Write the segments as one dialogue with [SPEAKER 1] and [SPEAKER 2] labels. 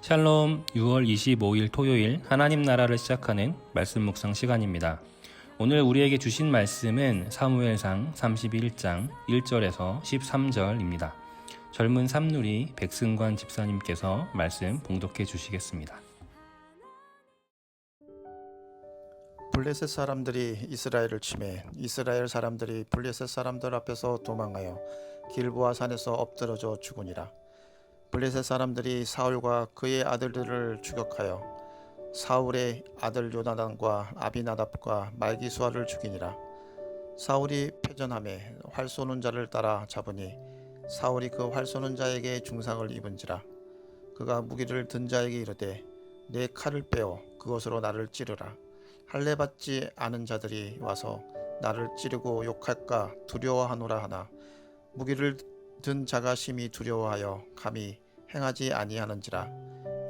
[SPEAKER 1] 샬롬. 6월 25일 토요일 하나님 나라를 시작하는 말씀 묵상 시간입니다. 오늘 우리에게 주신 말씀은 사무엘상 31장 1절에서 13절입니다. 젊은 삼누리 백승관 집사님께서 말씀 봉독해 주시겠습니다.
[SPEAKER 2] 블레셋 사람들이 이스라엘을 치매 이스라엘 사람들이 블레셋 사람들 앞에서 도망하여 길보아 산에서 엎드러져 죽으니라. 블레셋 사람들이 사울과 그의 아들들을 추격하여 사울의 아들 요나단과 아비나답과 말기수아를 죽이니라. 사울이 패전함에 활 쏘는 자를 따라 잡으니 사울이 그 활 쏘는 자에게 중상을 입은지라. 그가 무기를 든 자에게 이르되 내 칼을 빼어 그것으로 나를 찌르라. 할례 받지 않은 자들이 와서 나를 찌르고 욕할까 두려워하노라 하나 무기를 든 자가 심히 두려워하여 감히 행하지 아니하는지라.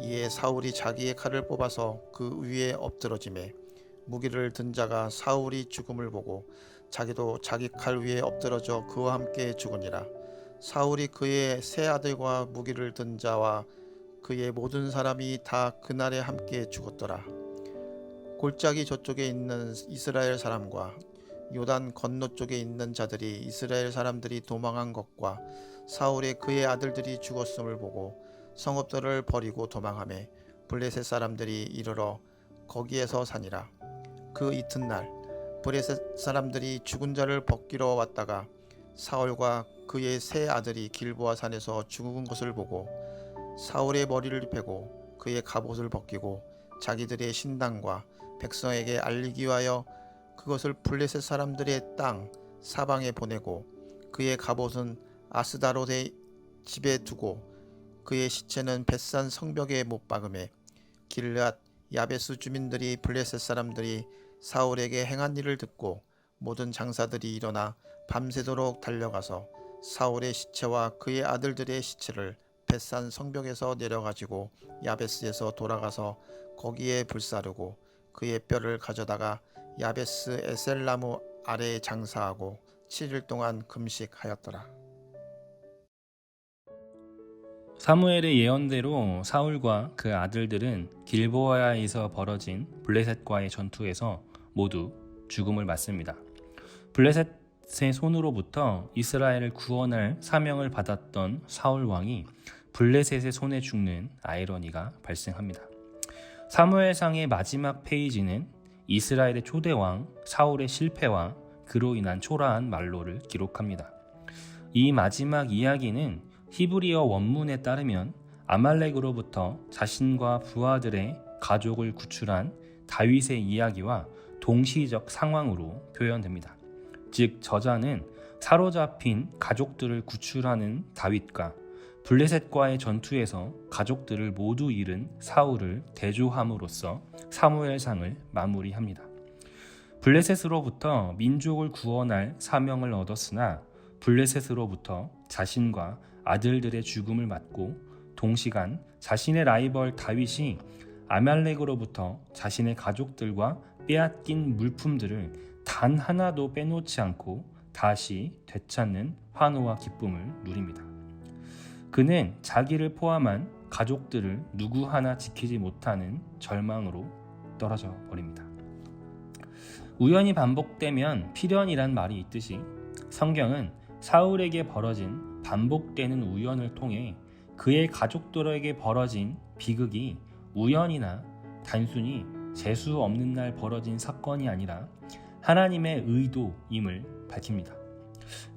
[SPEAKER 2] 이에 사울이 자기의 칼을 뽑아서 그 위에 엎드러지매 무기를 든 자가 사울이 죽음을 보고 자기도 자기 칼 위에 엎드러져 그와 함께 죽으니라. 사울이 그의 세 아들과 무기를 든 자와 그의 모든 사람이 다 그날에 함께 죽었더라. 골짜기 저쪽에 있는 이스라엘 사람과 요단 건너 쪽에 있는 자들이 이스라엘 사람들이 도망한 것과 사울의 그의 아들들이 죽었음을 보고 성읍들을 버리고 도망하매 블레셋 사람들이 이르러 거기에서 사니라. 그 이튿날 블레셋 사람들이 죽은 자를 벗기러 왔다가 사울과 그의 세 아들이 길보아 산에서 죽은 것을 보고 사울의 머리를 베고 그의 갑옷을 벗기고 자기들의 신당과 백성에게 알리기 위하여 그것을 블레셋 사람들의 땅 사방에 보내고 그의 갑옷은 아스다롯의 집에 두고 그의 시체는 벳산 성벽에 못 박음에 길앗 야베스 주민들이 블레셋 사람들이 사울에게 행한 일을 듣고 모든 장사들이 일어나 밤새도록 달려가서 사울의 시체와 그의 아들들의 시체를 벳산 성벽에서 내려가지고 야베스에서 돌아가서 거기에 불사르고 그의 뼈를 가져다가 야베스 에셀나무 아래에 장사하고 7일 동안 금식하였더라.
[SPEAKER 1] 사무엘의 예언대로 사울과 그 아들들은 길보아에서 벌어진 블레셋과의 전투에서 모두 죽음을 맞습니다. 블레셋의 손으로부터 이스라엘을 구원할 사명을 받았던 사울 왕이 블레셋의 손에 죽는 아이러니가 발생합니다. 사무엘상의 마지막 페이지는 이스라엘의 초대왕 사울의 실패와 그로 인한 초라한 말로를 기록합니다. 이 마지막 이야기는 히브리어 원문에 따르면 아말렉으로부터 자신과 부하들의 가족을 구출한 다윗의 이야기와 동시적 상황으로 표현됩니다. 즉 저자는 사로잡힌 가족들을 구출하는 다윗과 블레셋과의 전투에서 가족들을 모두 잃은 사울을 대조함으로써 사무엘상을 마무리합니다. 블레셋으로부터 민족을 구원할 사명을 얻었으나 블레셋으로부터 자신과 아들들의 죽음을 맞고 동시간 자신의 라이벌 다윗이 아말렉으로부터 자신의 가족들과 빼앗긴 물품들을 단 하나도 빼놓지 않고 다시 되찾는 환호와 기쁨을 누립니다. 그는 자기를 포함한 가족들을 누구 하나 지키지 못하는 절망으로 떨어져 버립니다. 우연이 반복되면 필연이란 말이 있듯이 성경은 사울에게 벌어진 반복되는 우연을 통해 그의 가족들에게 벌어진 비극이 우연이나 단순히 재수 없는 날 벌어진 사건이 아니라 하나님의 의도임을 밝힙니다.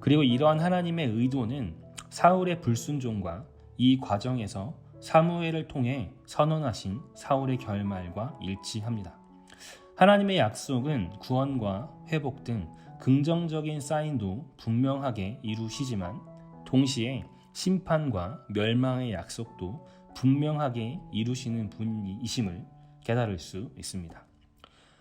[SPEAKER 1] 그리고 이러한 하나님의 의도는 사울의 불순종과 이 과정에서 사무엘을 통해 선언하신 사울의 결말과 일치합니다. 하나님의 약속은 구원과 회복 등 긍정적인 사인도 분명하게 이루시지만 동시에 심판과 멸망의 약속도 분명하게 이루시는 분이심을 깨달을 수 있습니다.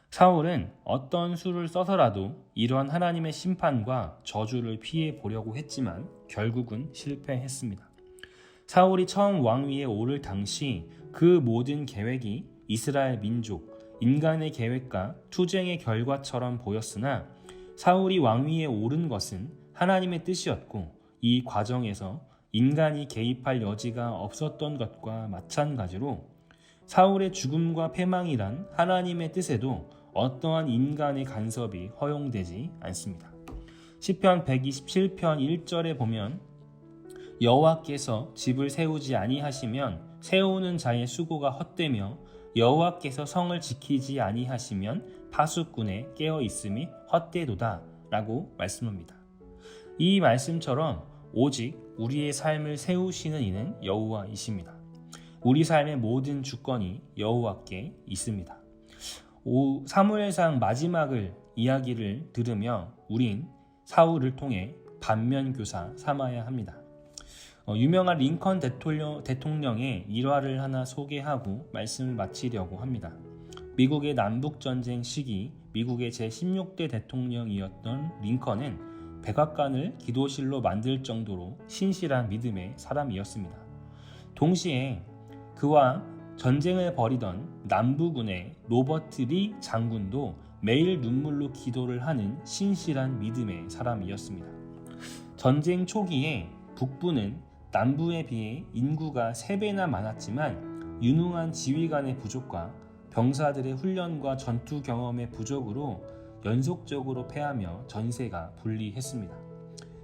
[SPEAKER 1] 사울은 어떤 수를 써서라도 이러한 하나님의 심판과 저주를 피해 보려고 했지만 결국은 실패했습니다. 사울이 처음 왕위에 오를 당시 그 모든 계획이 이스라엘 민족, 인간의 계획과 투쟁의 결과처럼 보였으나 사울이 왕위에 오른 것은 하나님의 뜻이었고 이 과정에서 인간이 개입할 여지가 없었던 것과 마찬가지로 사울의 죽음과 패망이란 하나님의 뜻에도 어떠한 인간의 간섭이 허용되지 않습니다. 시편 127편 1절에 보면 여호와께서 집을 세우지 아니하시면 세우는 자의 수고가 헛되며 여호와께서 성을 지키지 아니하시면 파수꾼의 깨어 있음이 헛되도다 라고 말씀합니다. 이 말씀처럼 오직 우리의 삶을 세우시는 이는 여호와이십니다. 우리 삶의 모든 주권이 여호와께 있습니다. 사무엘상 마지막을 이야기를 들으며 우린 사울을 통해 반면교사 삼아야 합니다. 유명한 링컨 대통령의 일화를 하나 소개하고 말씀을 마치려고 합니다. 미국의 남북전쟁 시기 미국의 제16대 대통령이었던 링컨은 백악관을 기도실로 만들 정도로 신실한 믿음의 사람이었습니다. 동시에 그와 전쟁을 벌이던 남부군의 로버트 리 장군도 매일 눈물로 기도를 하는 신실한 믿음의 사람이었습니다. 전쟁 초기에 북부는 남부에 비해 인구가 3배나 많았지만 유능한 지휘관의 부족과 병사들의 훈련과 전투 경험의 부족으로 연속적으로 패하며 전세가 불리했습니다.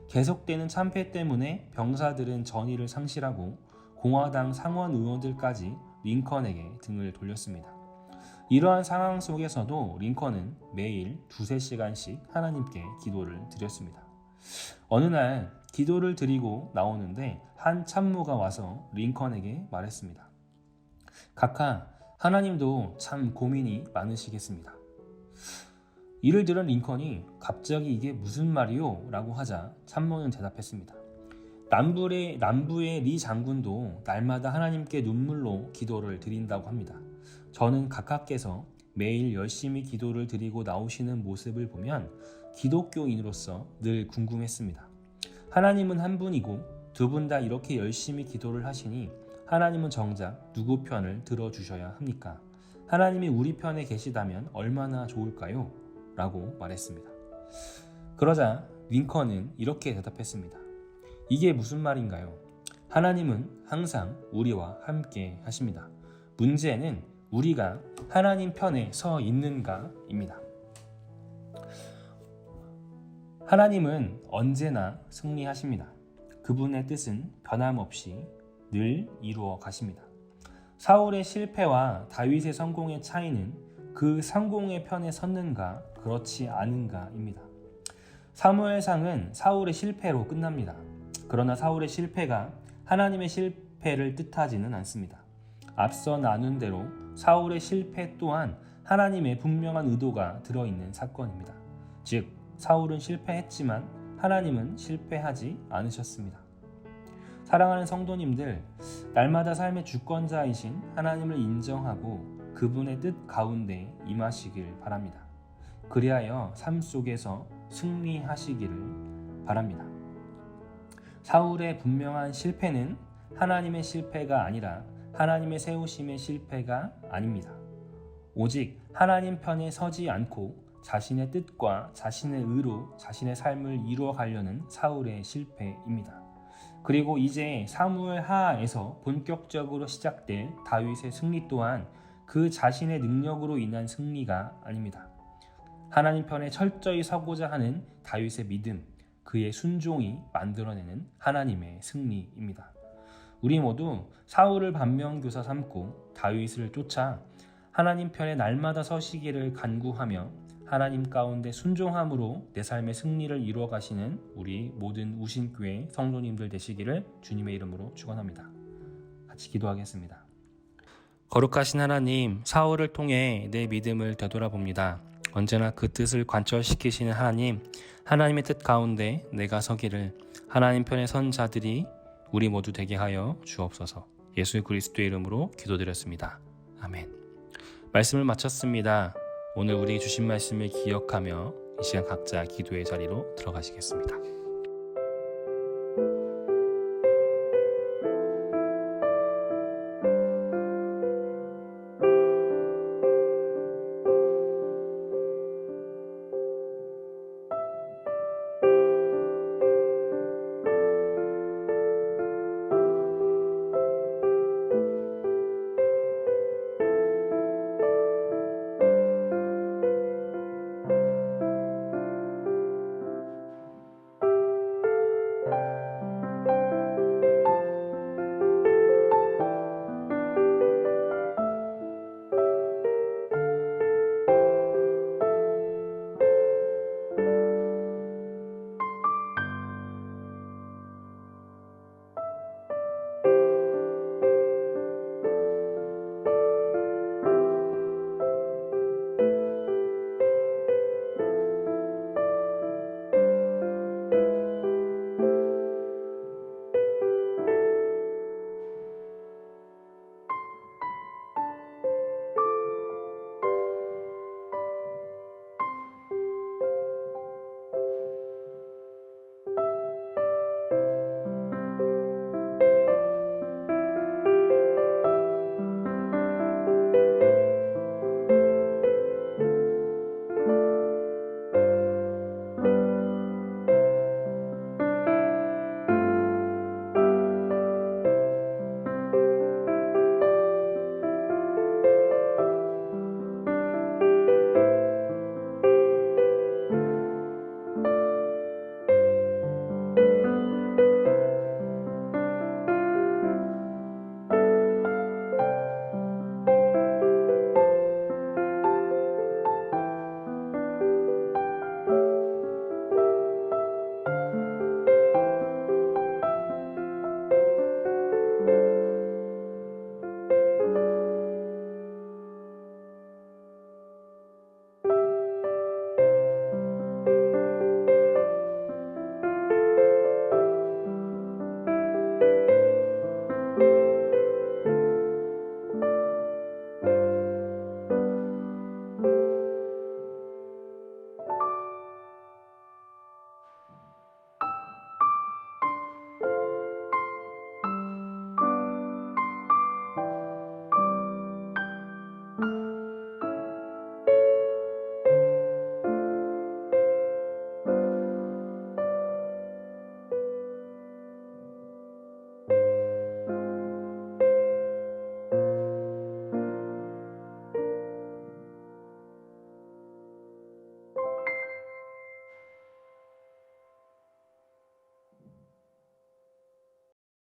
[SPEAKER 1] 계속되는 참패 때문에 병사들은 전의를 상실하고 공화당 상원 의원들까지 링컨에게 등을 돌렸습니다. 이러한 상황 속에서도 링컨은 매일 2-3시간씩 하나님께 기도를 드렸습니다. 어느 날 기도를 드리고 나오는데 한 참모가 와서 링컨에게 말했습니다. 각하, 하나님도 참 고민이 많으시겠습니다. 이를 들은 링컨이 갑자기 이게 무슨 말이요? 라고 하자 참모는 대답했습니다. 남부의 리 장군도 날마다 하나님께 눈물로 기도를 드린다고 합니다. 저는 각하께서 매일 열심히 기도를 드리고 나오시는 모습을 보면 기독교인으로서 늘 궁금했습니다. 하나님은 한 분이고 두 분 다 이렇게 열심히 기도를 하시니 하나님은 정작 누구 편을 들어주셔야 합니까? 하나님이 우리 편에 계시다면 얼마나 좋을까요? 라고 말했습니다. 그러자 링컨은 이렇게 대답했습니다. 이게 무슨 말인가요? 하나님은 항상 우리와 함께 하십니다. 문제는 우리가 하나님 편에 서 있는가입니다. 하나님은 언제나 승리하십니다. 그분의 뜻은 변함없이 늘 이루어 가십니다. 사울의 실패와 다윗의 성공의 차이는 그 성공의 편에 섰는가 그렇지 않은가입니다. 사무엘상은 사울의 실패로 끝납니다. 그러나 사울의 실패가 하나님의 실패를 뜻하지는 않습니다. 앞서 나눈 대로 사울의 실패 또한 하나님의 분명한 의도가 들어있는 사건입니다. 즉 사울은 실패했지만 하나님은 실패하지 않으셨습니다. 사랑하는 성도님들, 날마다 삶의 주권자이신 하나님을 인정하고 그분의 뜻 가운데 임하시길 바랍니다. 그리하여 삶 속에서 승리하시기를 바랍니다. 사울의 분명한 실패는 하나님의 실패가 아니라 하나님의 세우심의 실패가 아닙니다. 오직 하나님 편에 서지 않고 자신의 뜻과 자신의 의로 자신의 삶을 이루어 가려는 사울의 실패입니다. 그리고 이제 사무엘 하에서 본격적으로 시작될 다윗의 승리 또한 그 자신의 능력으로 인한 승리가 아닙니다. 하나님 편에 철저히 서고자 하는 다윗의 믿음, 그의 순종이 만들어내는 하나님의 승리입니다. 우리 모두 사울을 반면교사 삼고 다윗을 쫓아 하나님 편에 날마다 서시기를 간구하며 하나님 가운데 순종함으로 내 삶의 승리를 이루어 가시는 우리 모든 우신교회 성도님들 되시기를 주님의 이름으로 축원합니다. 같이 기도하겠습니다. 거룩하신 하나님, 사울을 통해 내 믿음을 되돌아봅니다. 언제나 그 뜻을 관철시키시는 하나님, 하나님의 뜻 가운데 내가 서기를 하나님 편에 선 자들이 우리 모두 되게 하여 주옵소서. 예수 그리스도의 이름으로 기도드렸습니다. 아멘. 말씀을 마쳤습니다. 오늘 우리 주신 말씀을 기억하며 이 시간 각자 기도의 자리로 들어가시겠습니다.